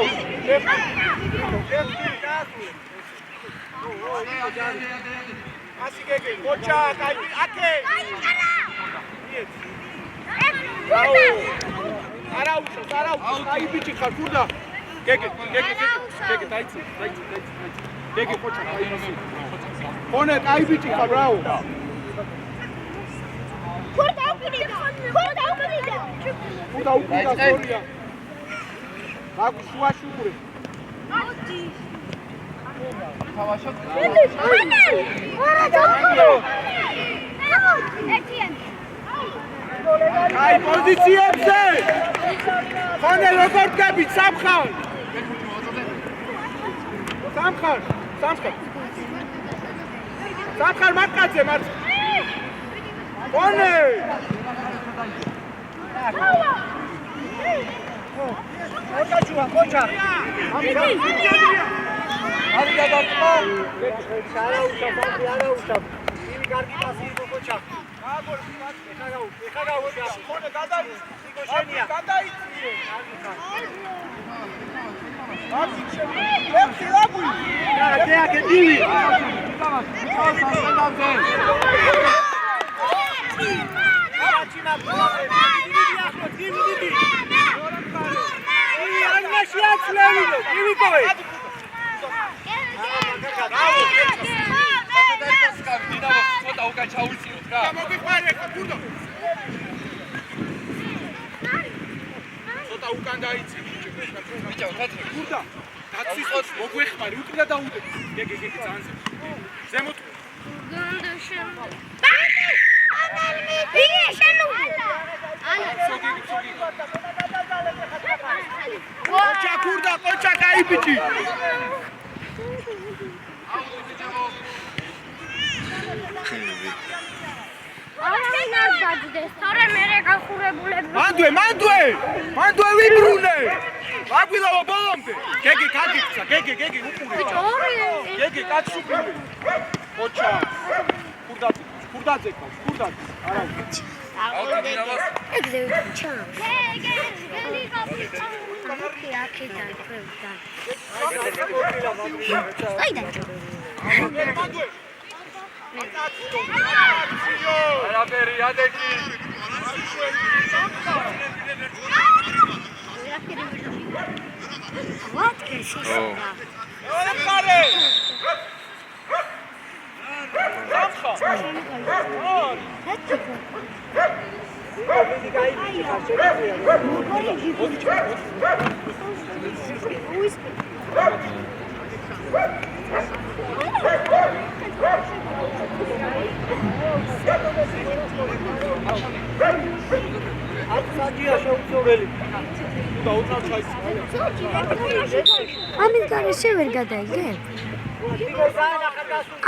რაო. ასი გეგე, ხოჭა, კაი, აკე. რაო. არა უშავს, კაი ბიჭი ხარ, გურდა. გეგე, დაიცი. გეგე ხოჭა, კაი ბიჭი. ხონე, კაი ბიჭი ხარ, რაო. გურდა უკრიდა. გურდა სორია. მაგ შუაში უყურე. აუდი. თავაშო. კაი პოზიციებზე. ხონე როგორ გები სამხარ. სამხარ მარკაძე მარცხ. ხონე. ხოჭა, ხოჭა. ამი გადაწყო. არა უშავ. იმი კარგი პასი იყო ხოჭა. ეხა გავუჭა. ხონე გადაიცი, იყო შენია. გადაიცი. აბი შენ. ეხი ლაბუ. აკე დივი. Qocha კაი ბიჭი. მანდვე ვიბრუნე. აგვილავა ბოლომდე. გეგე კაცი, გეგე უყურე. გეგე კაცი უყურე. ყოჭა. ქურდაძე. არა ვიცი. ეგრე ჩამ. გელი კაპიტა. აქედან ქვევდან. აიდან. არაფერი ადეკი. What is this? ორე. ამის გარშე ვერ გადაიგე?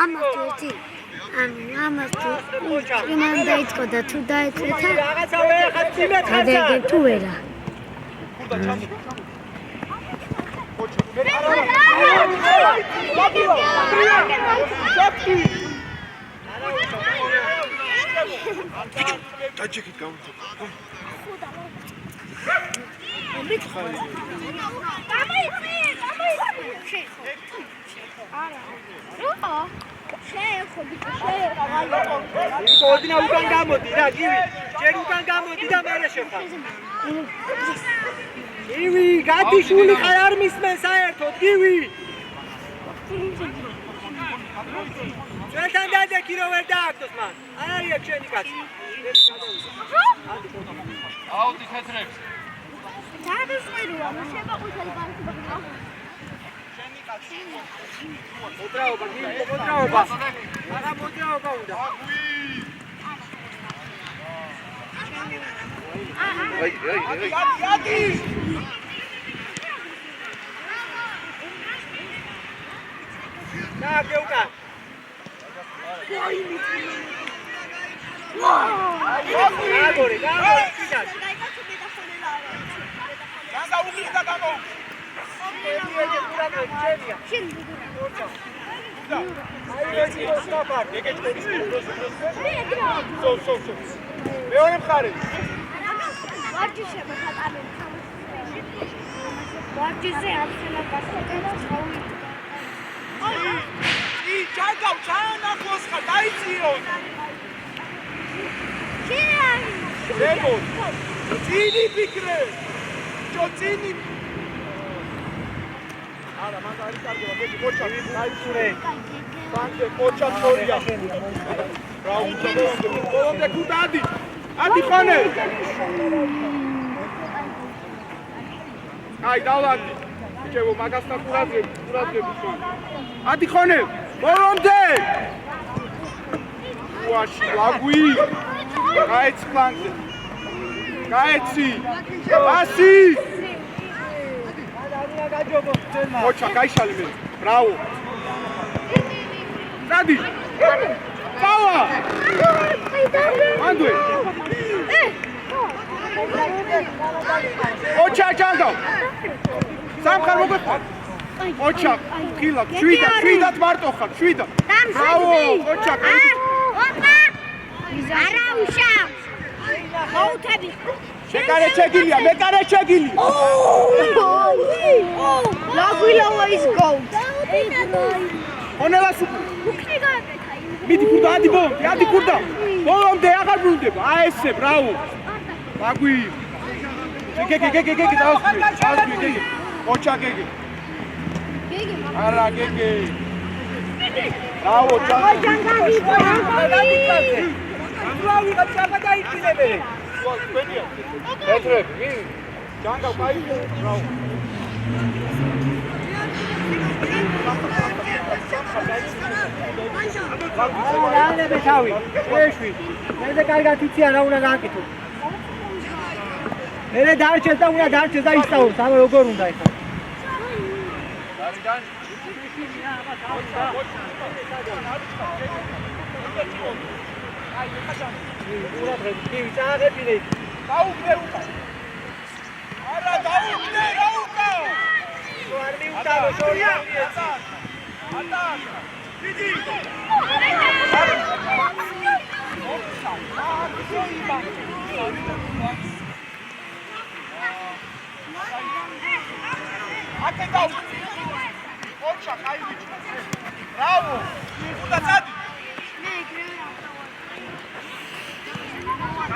ამას იმან დაიწყო და თუ დაეწეთა გადაიგე თუ ვერა. დაჭიქით გამო. Coordina ukან გამოდი რა, გივი. ჯერ უკან გამოდი და მერე შეხარ. გივი, გათიშული ხარ არ მისმენ საერთოდ, გივი. ჩვენთან დადექი რომ ვერ დააგდოს მან. არ არის აქ შენი კაცი. აუდი ხეთრებს. დადასვიროა, შემოყვითა ბანკი. მოძრაობა, მოძრაობა. არა მოძრაობა უნდა. აი. და გეუკა. გაგორე, კიდაც. გაგაუხიდა გამო. მეორე მხარე. ვარჯიშება ხატარებს. ვარჯიშზე აცელა გასაკეთებს ხავი. ჯანგავ ჩაანახლოს ხარ დაიციო. ზემო. წინი ფიქრე. წინი. არა, მაგ არის კარგია, გეგი მოჩა, დაიწურე. ბანკე მოჩა თორია. ბოლომდე ქუდადი. ადი ხონე. აი დავლანდი. ბიჭებო, მაგასთან ყურადღებით ხომ. ადი ხონე. ბოლომდე. უაში ლაგვი. გაეცი ფლანგზე. გაეცი. პასი. მოჩა, გაიშალე მე. ბრავო. დადი. პავა. მანდუე. ოჩა ჯანგავ. სამხარ როგორ ხარ? ოჩა, ხილად, შვიდად მარტო ხარ, შვიდად. ბრავო, ოჩა. ოპა! არა უშავ. მოუთები. მეკარე ჩეგილია, მეკარე ჩეგილი. ლაგვილავა ის გოუ. ხონელას მიდი ქურდა, ადი ბოლომდე, ადი ქურდა. ბოლომდე აღარ ბრუნდება. აი ესე, ბრავო. ლაგვი. გეგე, დავსვი, გეგე. ოჩა გეგე. გეგე. არა გეგე. ბრავო, ჯანგავი. ბრავი, გაჩაბა დაიწინებე. ვენია. ეტრები. ჯანგავ კაი, ბრავო. აანებე თავი. ეშვი. მე კარგად იციან რა უნდა გააკეთო. მე დარჩეს და უნდა დარჩეს და ისწავლოს, აბა როგორ უნდა ეხლა. გარიდან ყურადღებით, წააღებინე. დაუგდე უკა. არა დაუგდე, რა უკა? არ მიუტანო შორია. ატა. დიდი. აკე დაუგდე. ოჩა, კაი ბიჭი. ბრავო. უნდა წადი.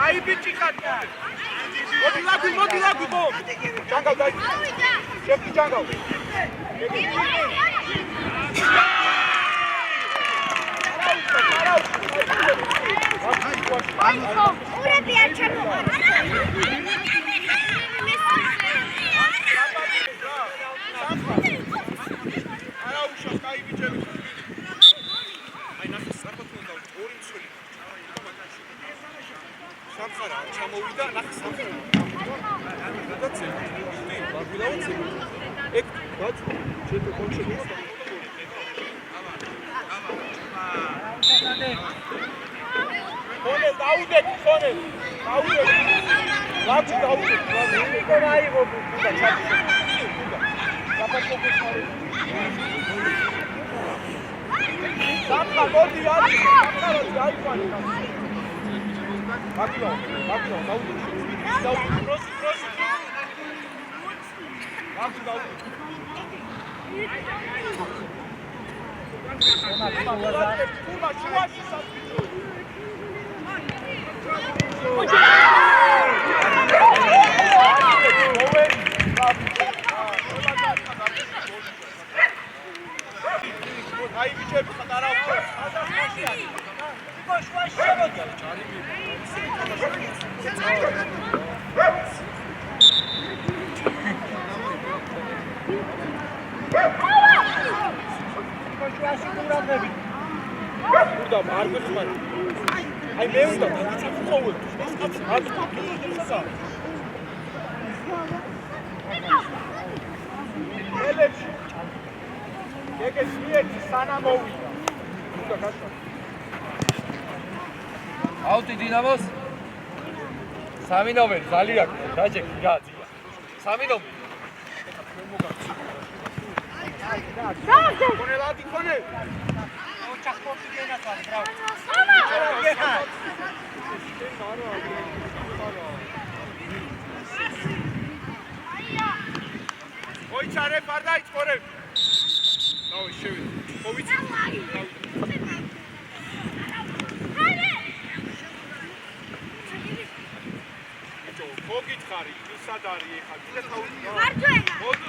აი ბიჭი ხარ. მოდი ლაგვი ბო. ჯანგავ დაი. შეფი ჯანგავ. ურები არ ჩამოყარ. არა უშავს კაი ბიჭები. აი ნახე საფოთუნდა ორი მცველი. სამხარა ჩამოვიდა ნახე სამხარა. გადაცე. ვაგვილავოცე. ეგ ბაც ჩეთო კონჩე მისცა. ხონე დაუდე, ხონე. დაუდე. ლაჩი დაუდე. ნიკო რაიღო და ჩაჩი. საფოთუნდა ხარი. სამხა მოდი არის. სამხარა დაიყვანე. ვაგვილავ, დაუდე. დაუდე, პროსი. ვაგვილავ დაუდე. კურმა შუაში სასწრაფო. აი ბიჭები ხატარა უკვე. იყო შუაში შემოდი. შუაში ყურადღებით. უნდა არ გეხმარი. აი მე უნდა გიწევ. ელებში. გეგეს მიეცი სანამ მოვიდა. უნდა გასვა. აუტი დინამოს 3 ნომერი ზალი აქვს დაჭექი გააძია 3 ნომერი კონელადი კონე ოჩახტი გენაცვალ ბრავო არა მოიჩარე, ფარ დაიწყო რე. დავი, შევიდე. ხო ვიცი? ხო გითხარი, ვისად არის ეხლა? კიდე თავი. მარჯვენა. მოდი,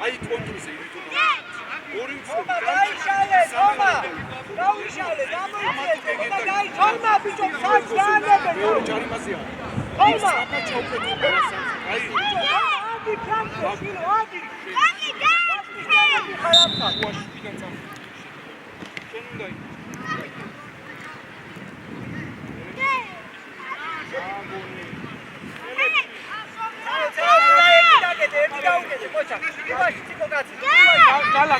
აი კონტროლზე ორი დაიშალე, თომა ბიჭო, ხაც დაანებე. ჯარიმაზია. თომა. აი. ადი ფრანკო, შილო, ადი. ადი და. ხარაფა. უაში ვიდან წამ. შენ უნდა იქ. Jala,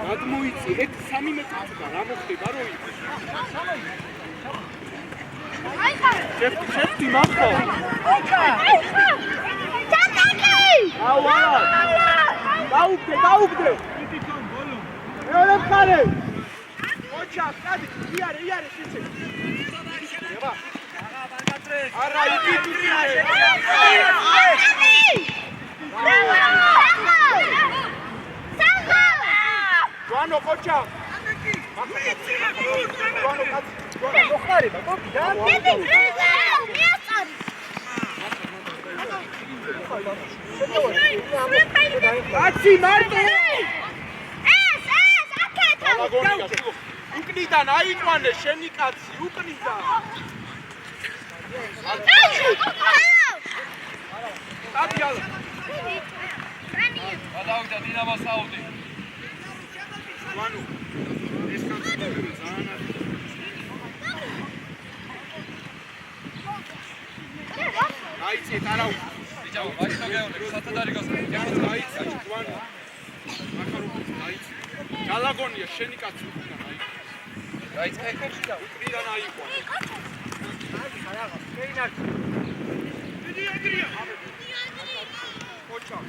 გადმოიცი 1-3 მეტრიდან რა მოხდება რო იცი შეფთი მახო დაუგდე მეორე მხარე ოჩა კადი იარე სიცი ება არა იგი Joano, cocha! Joano, მოხარება, კოპი და? კაცი მარტო! ეს, აკეთ! ალაგონია, უკნიდან აიყვანე შენი კაცი, უკნიდან! აბიალა! გადავიდა დინამო საუდი. Joano, ეს კაცი ძალიან არის. აიცეთ, არა უკ. ბიჭო, მაინც გეუნე, სათა დარიგოს. აიცეთ, Joano. ახალობით აიცეთ. ალაგონია შენი კაცი უკნიდან აიცეთ. დაიწყე ხერში და უკნიდან აიყვანე. Cocha.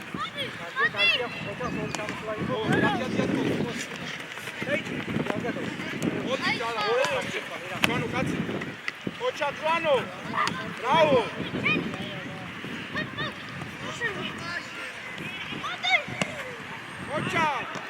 Joano, cazzo. Cocha, Joano. Bravo. Cocha.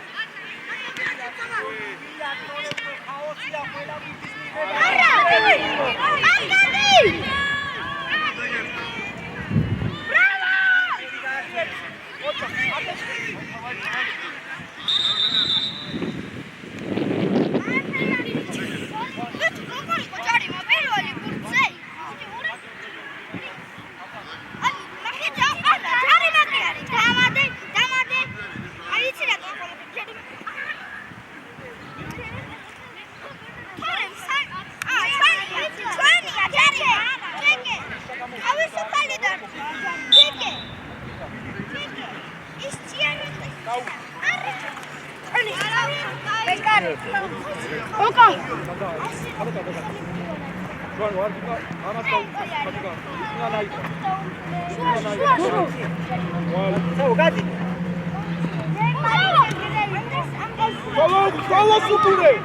Solo supure.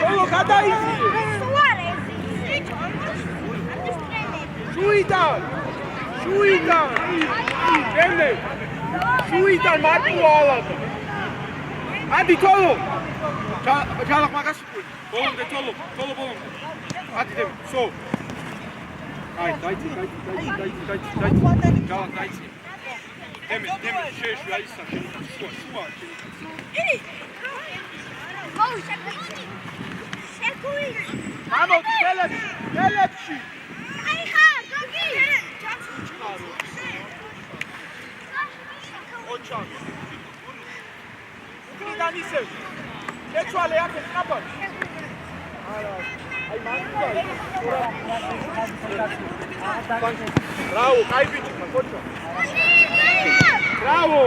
Solo gadaizi. Suidan. Dene. Suidan martu alada. Adi tolo. Çalak makas supure. Tolo. Adi dem. So. Ay, dayci. Çalak dayci. Deme, şu ayısa. Şu var. Vamos, Telepsi! ნაცვალე აქ ხაბარ. აი Bravo, კაი ბიჭი ხარ, კოჩო. Bravo.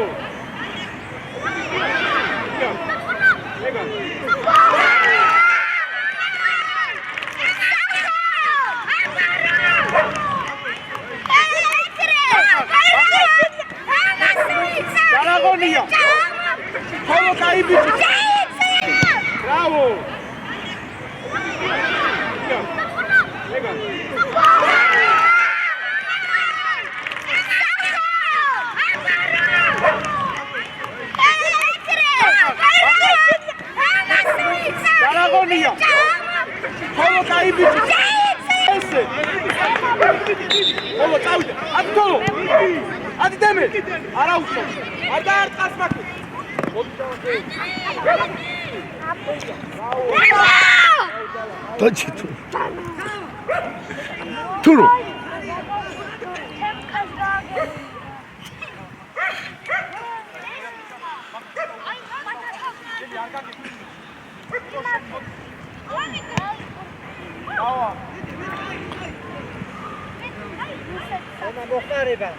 ეგა. Daragoniya. Ხოლო კაი ბიჭი. Bravo. ეგა. Daragoniya. ხოლო კაი ბიჭი. ესე. ხოლო წავიდე. ათი თოლო. ათი დემე. არა უშო. არ დაარტყას მაქე. დაჭი თუ. თურო. Ona მოხარება.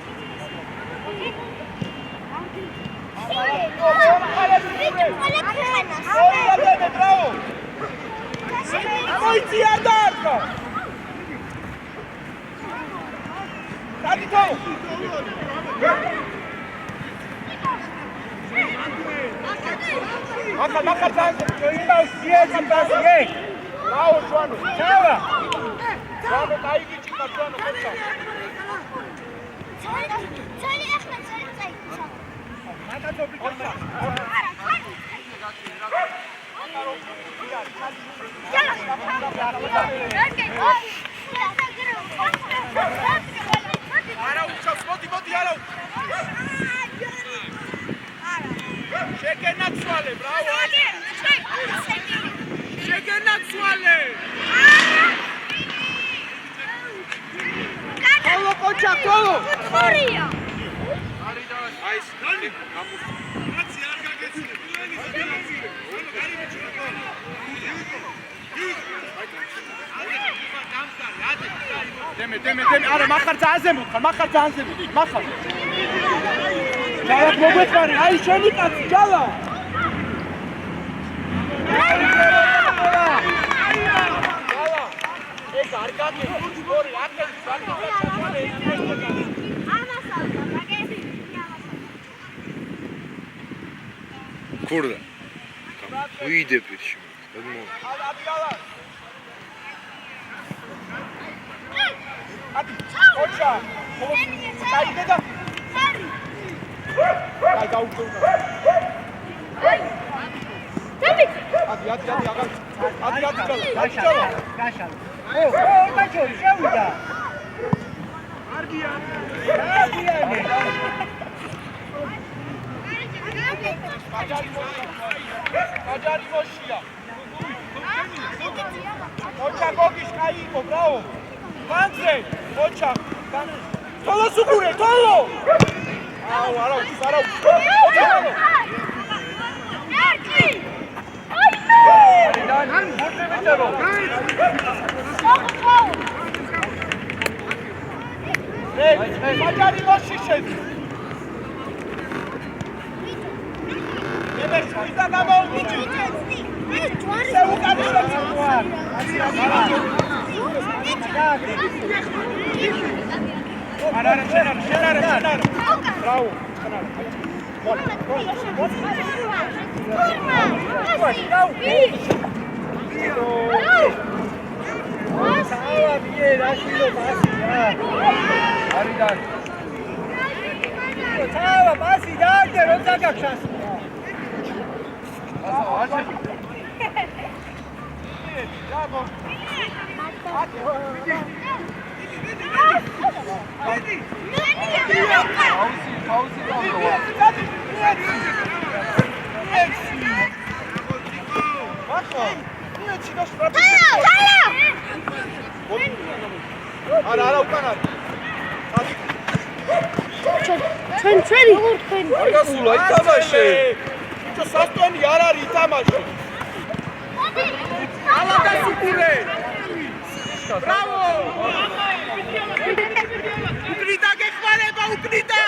მოიცი არ დაარტყა. დაგითო. მახარ ძანზე იმავს იეცი პასიე. რაო შვანო. ჩავა. შვანო კაი ბიჭი ხარ შვანო ხოცა. ცალი ახლა ცალი წაი. მაკაცობი ხოცა. არა უჩავს მოდი არა შეგენაცვალე ბრავო შეგენაცვალე ხოლო კოჩა ხოლო ხორია აი ეს გამოს კაცი არ გაგეცილე დემე არა მახარ ძანზე მოხარ მახარ ჯალა მოგვეყარი აი შენი კაცი ჯალა ეს არ გაგეცილე ორი აკეთე ქურდა. ვიდე პირში. ოჩა დაიდე და აი გაუწევდა ადი გაშალა. ო ბაჭო შევიდა. არგიანე. აჯარი მოშია ოჩა გოგიშ კაი იყო ბრავო განზე ოჩა თოლო სუგურე თოლო აუ არა დან ბურთი მიწერო აჯარი მოშიშეთ მე შუიდა გამოვიჭი შე უკანიშნებს არა შენარა ბრავო Tava, pasi, dajte, non sa kak šas. არა უკანა ჩვენი არ გასულა ითამაშე ბიჭო სასტვენი არ არის ითამაშე ალაგა სუკურე ბრავო უკრიდა გეხმარება უკრიდა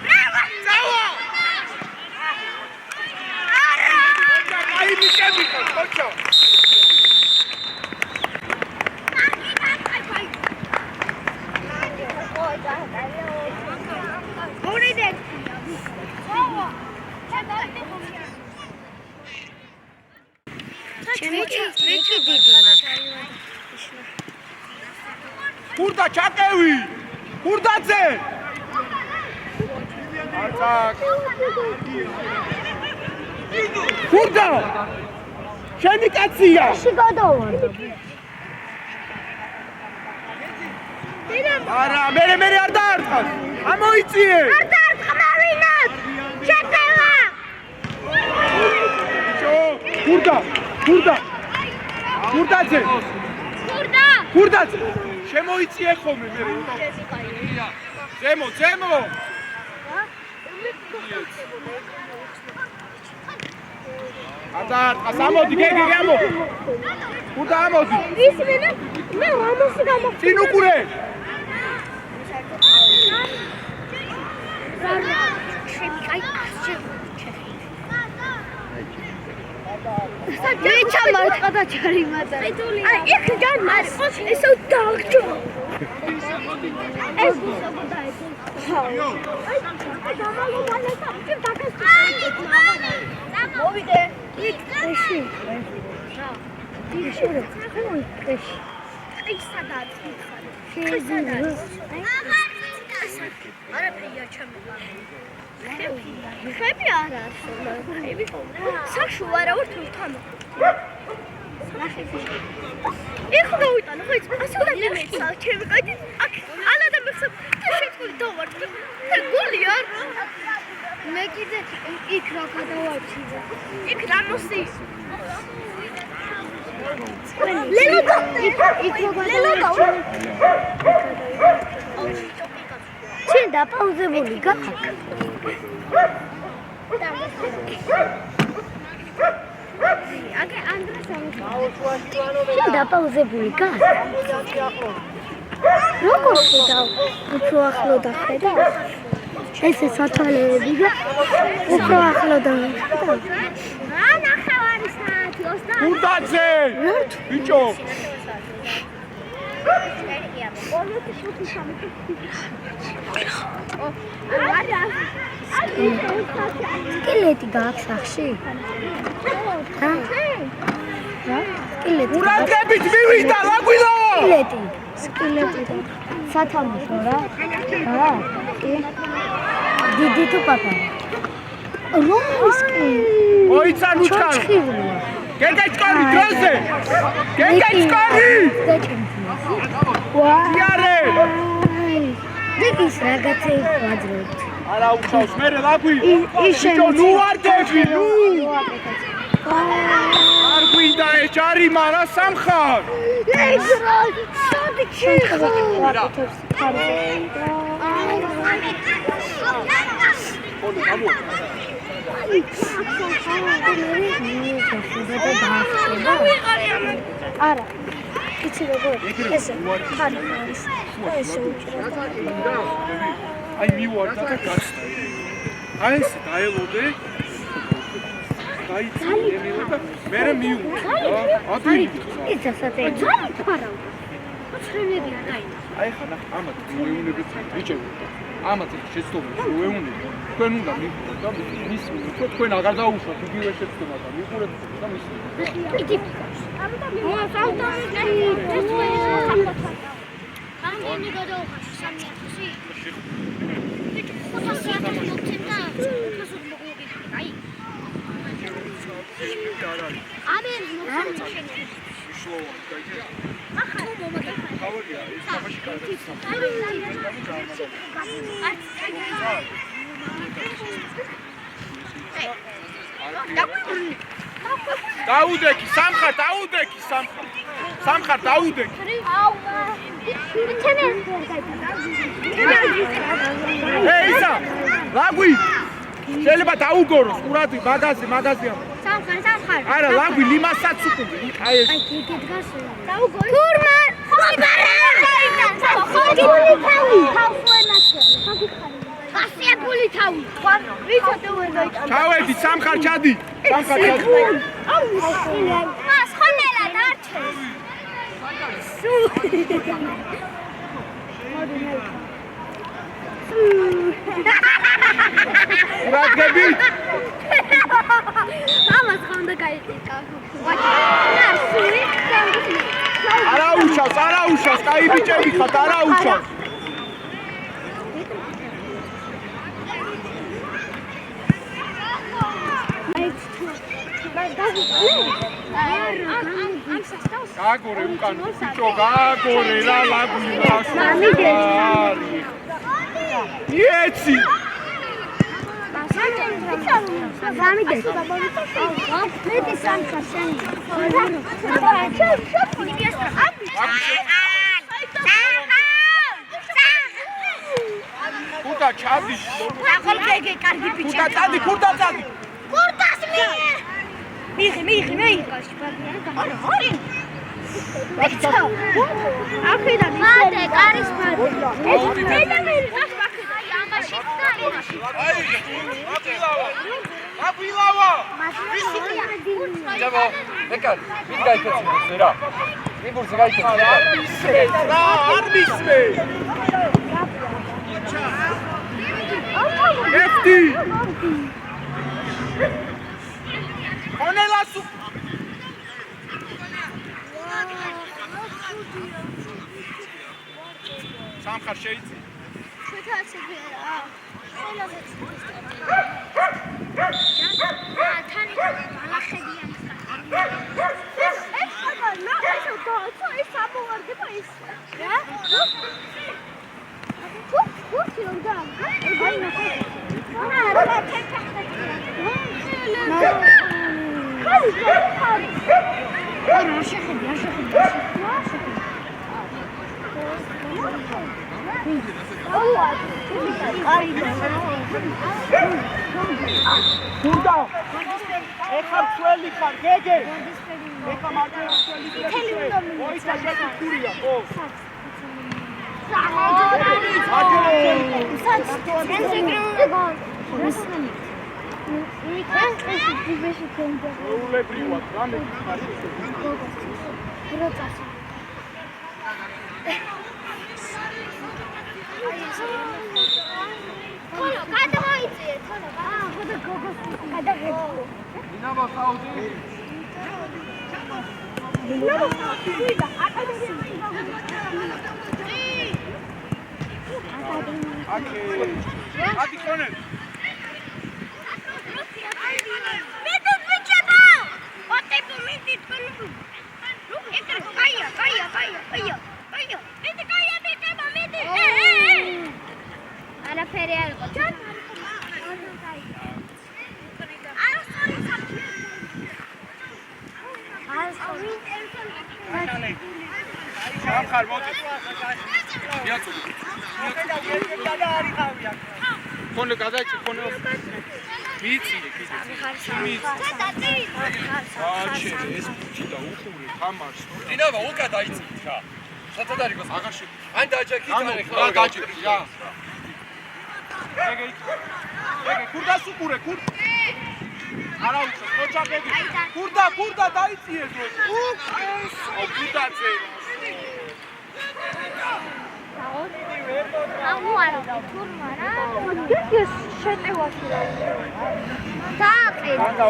ბრავო აი მიკები ხოჭო Kurda çakevi! Kurdaце! Atak! Kurda! Şeni katsiya! Ara, mere arda artqas! Amoitsiye! Arda artqamavinat! Çakeva! Kurda! Kurdaце! Kurdaце! შემოიწიე ხოლმე მე. ზემო! ატა, ამოდი, გეგე, ამოდი. Kurda ამოდი. ის მე რამოსი გამო. წინ უკურე. მე ჩამარტყა და ჩარიმატა. აი, იქ ჯანმარ, ესო დაგჭო. ეს გასაგდა ეს. აი, დამალობალა სამჭი დაგასწრა. მოვიდე. იქ ეში. დიშურე. ხოი, ეში. ის სადაც მითხარი. სადაც. არაფერია ჩემო. ხები არა ხები საშუ არა ვარ თვითონ იქ გავიტანო ხო ის ასე უნდა მეცა ჩემი კაი აქ ალა და მეხსა და შეთქვი დავარ და გული არ მე კიდე იქ რა გადავარჩი იქ რამოსი ლელოდა იქ ლელოდა შენ დაპაუზებული გაქვს აკე ანდრესა დაპაუზებული გაქვს როგორ შედავ უფრო ახლო დახედა ესე სათვალეები და უფრო ახლო დახედა რა ნახევარი საათი 20 Kurdaце! ბიჭო! სკილეტი გაქვს სახში? რა? სკილეტი. Ურაგებით მივიდა, ლაგვიდო! სკილეტი და სათამაშო რა? რა? დიდი თუ პატარა? რომის სკილეტი? ოიცა ნუჩკარი! გეგეჭკარი დროზე! გეგეჭკარი! ვა! იარე! დეგის რაღაცეი ვაძრებთ. არა უჩავს, მერე ლაგვი! ისე ნუ ვარდები, ნუ! არ გვინდა ეჭარი, მარა სამხარ! ეს რა? სადიქში ვაკეთებს ხარზე. არა იცი როგორ ესე ხარი ესე უჭირდა აი მივარდა და გასწა აი ესე დაელოდე დაიცი და მე მივიდა ადვილი ის ასეთი ძალი ფარავდა ცხენებია დაი აი ხანა ამათ მოეუნებით ბიჭები ამათ შეცდომა მოეუნებით თქვენ უნდა მიყუროთ და მის თქვენ აღარ დაუშვათ იგივე შეცდომა და მიყურეთ და მის იგი ამდენი გადაუხარში 300-ი. დაუდექი სამხარ დაუდექი სამხარ დაუდექი ეისა ლაგვი შეიძლება დაუგოროს ყურადღი მაგაზია სამხარ არა, ლაგვი ლიმასაც უკუგე. აი ეს. თურმან! ხასიათული თავი. ვიცოდე ვერ გაიტანა. ჩავედი სამხარ ჩადი. სამხარ ჩადი. მას ხონელა დარჩეს. რადგები? ამას ხონდა გაიწიკა. არა უშავს, კაი ბიჭები ხართ, არა უშავს. გაგორე უკან ბიჭო, გაგორე რა ლაგვი მას. იეცი. კურდა ჩადი. კურდა წადი. კურდას მიიღე. აქედან მანდე კარის მანდე. აბილავა. ჯაბო, ეკარ, ვინ გაიქეცი რა? მიბურზე გაიქეცი. არ მისმე. ეხტი. ხონელას სამხარ შეიცი. გუნდა ეხა წველი ხარ გეგე ეხა მაგერ წველი ოიცა შეგიქურია ხო ულებრივად რამე ხარ დინამო საუდი ადი ხონე ხარ მოდი მიაწოდე ხონე გადაჭი ხონე ვიცი აჩე ეს ფუჭი და უხურე თამარს დინამა უკა დაიწით რა საერთოდ არის გოს აღარ შე ან დაჭექი რა დაჭექი რა ეგე კურდას უყურე არა უცხო მოჭაგები კურდა დაიწიე დროს კურდაძე ამუარა თურმა რა გიგეს შეტევაში რა დააყედა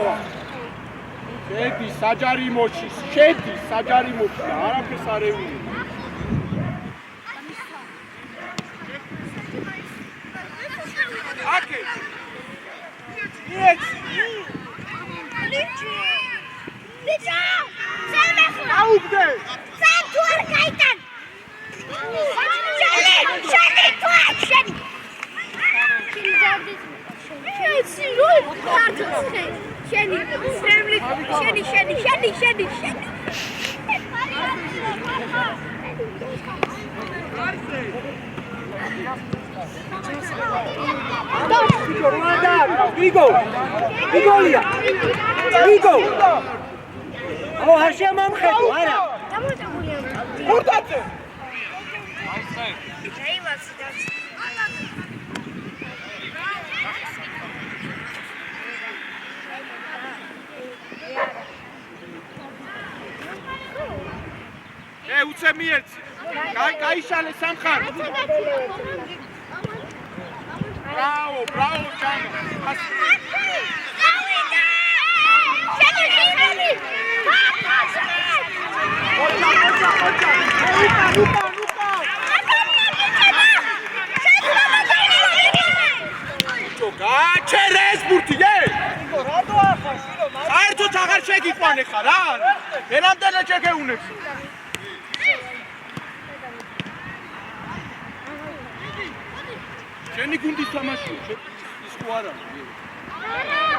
შედი საჯარიმოში და არაფერს არ ევიდე აკე ლიჩა ზემეხლა აუგდე ზემ თუ არ გაიტან შენი Vigo! ო არ შემომხედო არა დამოწმულია ხურდაძე უცემი ერთი გაიშალე სამხარ Bravo, bravo, Chano. გაჩერეს ბურთი რატო ახლა შვილო საერთოდ აღარ შეგიყვანე ხარ რა ერამდენად შეგეუნებს შენი გუნდის თამაშია ის ხო არა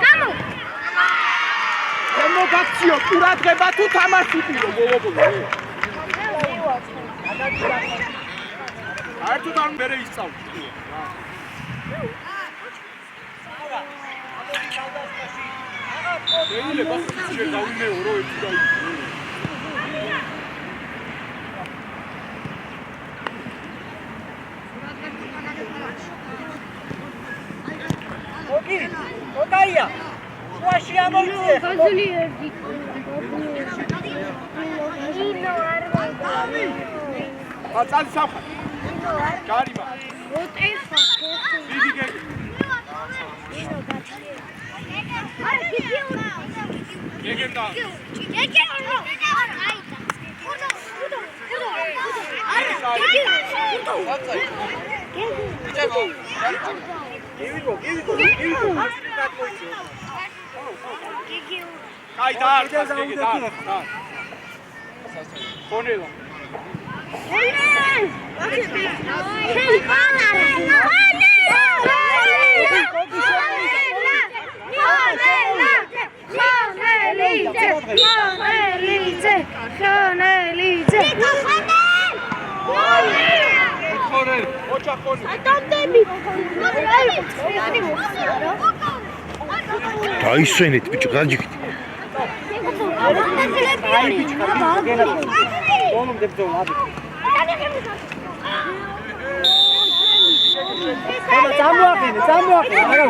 გამო შემო გაქციო ყურადღება თუ თამაში პირო მოვობოლო საერთოდ არ მერე ისწავლე შეიძლება შეგავიმეორო ერთი და ოკი ოკაია შუაში ამოვიწე გაზული ერთი ინო არ აწალი სამხარ გარიმა როტეიხა დიდი გეგე ინო გაჩერე არა გიგეუნა გეგენდა გეგეუნა არა აიტა ხუდო არა გიგეუნა კაი დაარჩას გეგე და ხონელა დაისვენეთ ბიჭო გაჯიქით დონომდე ბძოლა წამოაყენე არა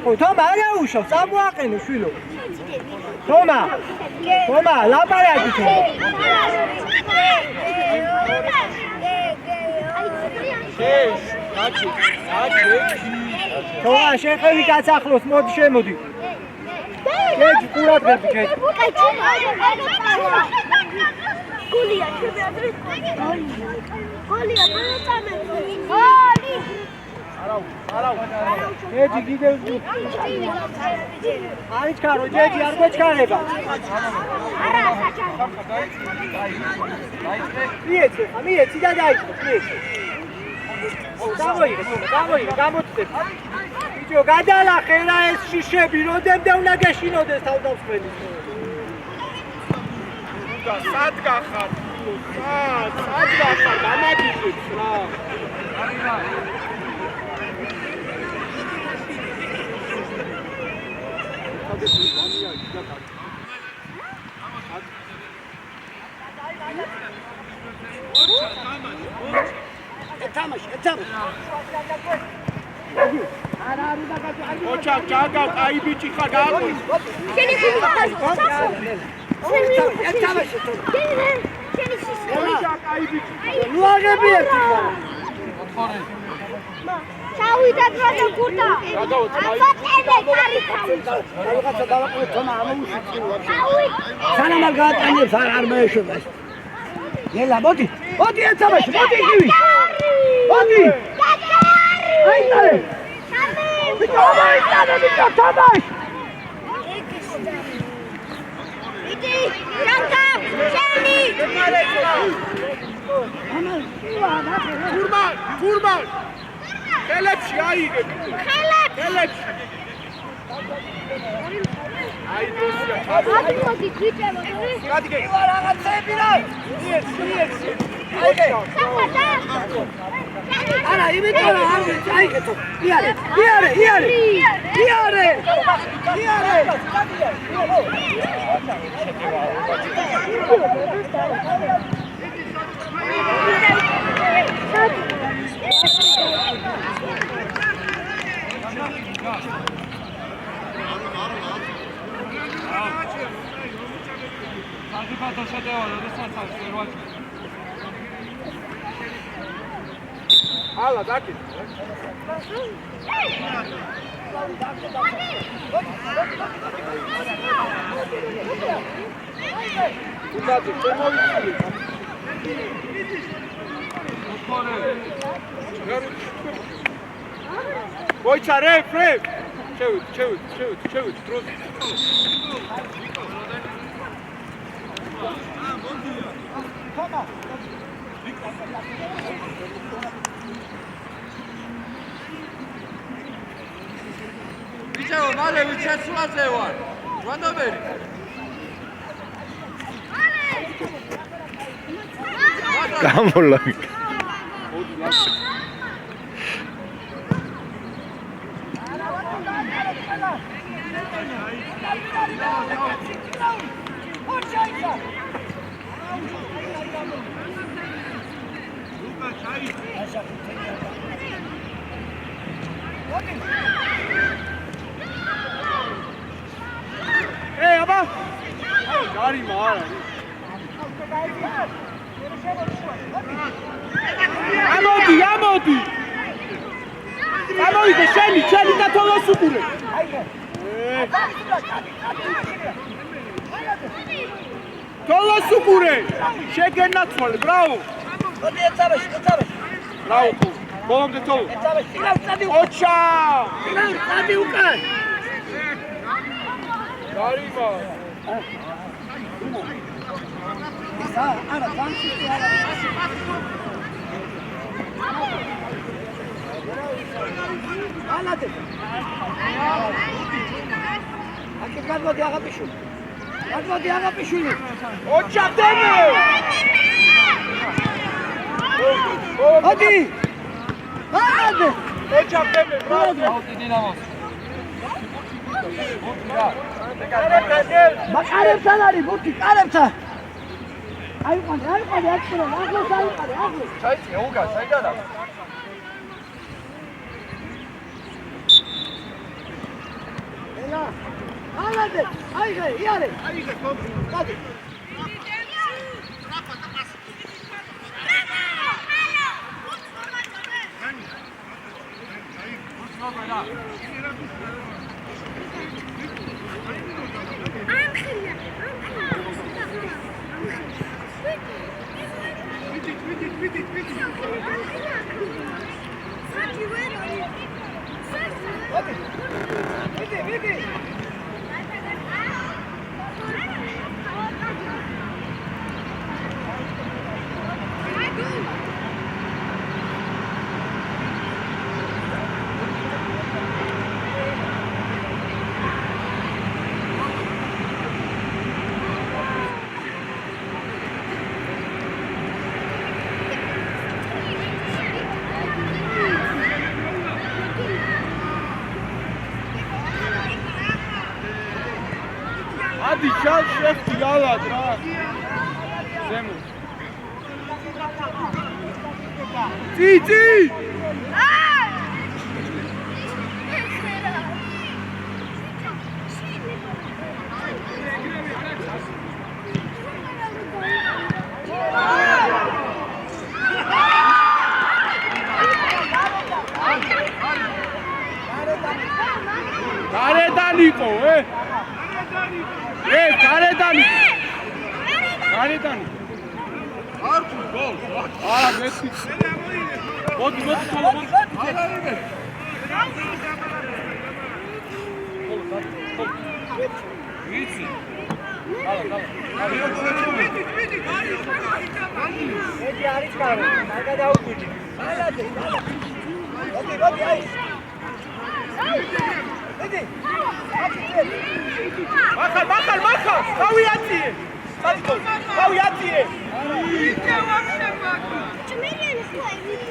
ხო თომა არა უშო წამოაყენე შვილო თომა ლაპარაკი თომა თომა შეხევი გაცახლოს მოდი შემოდი გეჯ ყურადღები გეჯ გულია ჩემი გულია მოწამე გეჯი კიდევ არიჩქარო ჯეჯი არ გვეჩქარება მიეცი და დაიწყო გამოიღე გამოწდები ბიჭო გადალახე რა ეს შიშები როდემდე უნდა გეშინოდეს თავდამსხმელი სად გახარ სად გახარ გამაგიჟებს რა ოჩა ჯაგა კაი ბიჭი ხარ გააკვი შენი ხუბი ოჩა კაი ბიჭი ნუ აღები ერთი ჩავიდა დროზე გურდა რაღაცა დავაყრე თომა ამოუშიჩი სანამ არ გაატანებს არ მეეშვება ელა მოდი ეთამაში მოდი იგივი მოდი აიტარე ბიჭო აიტარე ბიჭო თამაშ იდი ჯანტა შენი გურმან ხელებში აიღე ხელებში აი დოსია მოდი გიწევა გადიგე რაღაცები რა მიეცი აიღე სახადა არა, იმიტომ რომ არ ვიცი, აიგეთო. იარე. Sadibata შედევა, როდესაც არის ერვაჭი. ალა დაკიდე. უდადი, შემოვიწევი. მოიცა რეფ. შევით, დროზე. ბიჭო, მალე ვიცესულაზე ვარ. ვანდობერი. გამოლაგ. Hey, აბა! გარი მარა. ამოდი. ამოიდე შენი და თოლოს უკურე. თოლოს უკურე. შეგენაცვალე, ბრავო. მოდი ეცაბეში. ბრავო. ბოლომდე თოლო. ოჩა! წადი უკან. გარი მარა. არა, სამშობლო არა. ალადე. აკი გადმოდი აღაპიშვილი. ოჩა დემე! მოდი. ალადე. ოჩა დემე, ბრავო. აუტი დინამოს. მაკარებთან არის, ბუთი, კარებთან. აიყვანე, აკცრა, ახლოს აიყვანე. ჩაიწია, უგა, საიდანა. ალადე, აიღე, იარე. დადი. ადი შევხდი ალად რა. ზემო. წი! გარედან იყო, გარედანი. არ თუ გოლ. არა, მესი. მოდი, თოლო. არა, არა. ვიცი. ალა. ედი არის კარი, მაგა დაუკვიჭი. ალადე. მოდი, აი. ედი. მახალ. გავიაციე. სალიკო. გავიაციე. Чё, меня не слышно?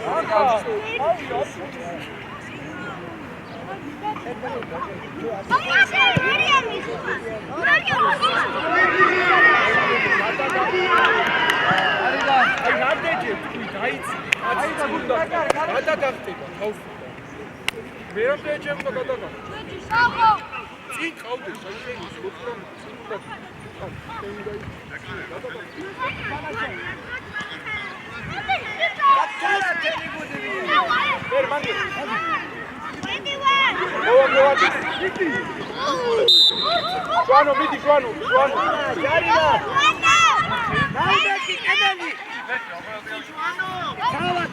Joano, midi, Joano.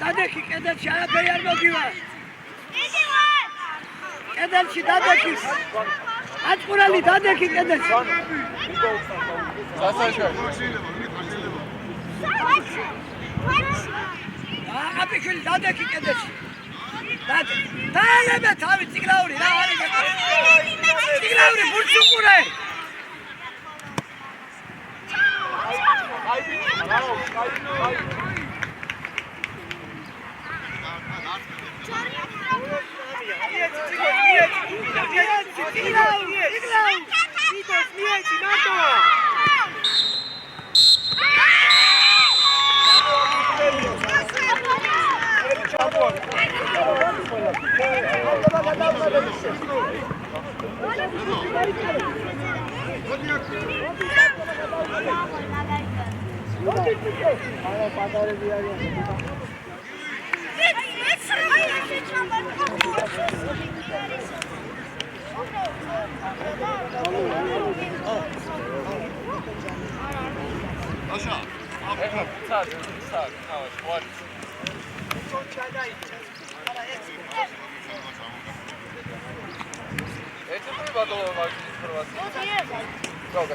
დადექი კედელში არაფერი არ მოგივა. კედელში დადექი. აწყურალი დადექი კედელში. აპიქვილი დადექი კედელში. დაელებე თავი ციგნაური რა არის? ციგნაური ბურცუკურე. Go,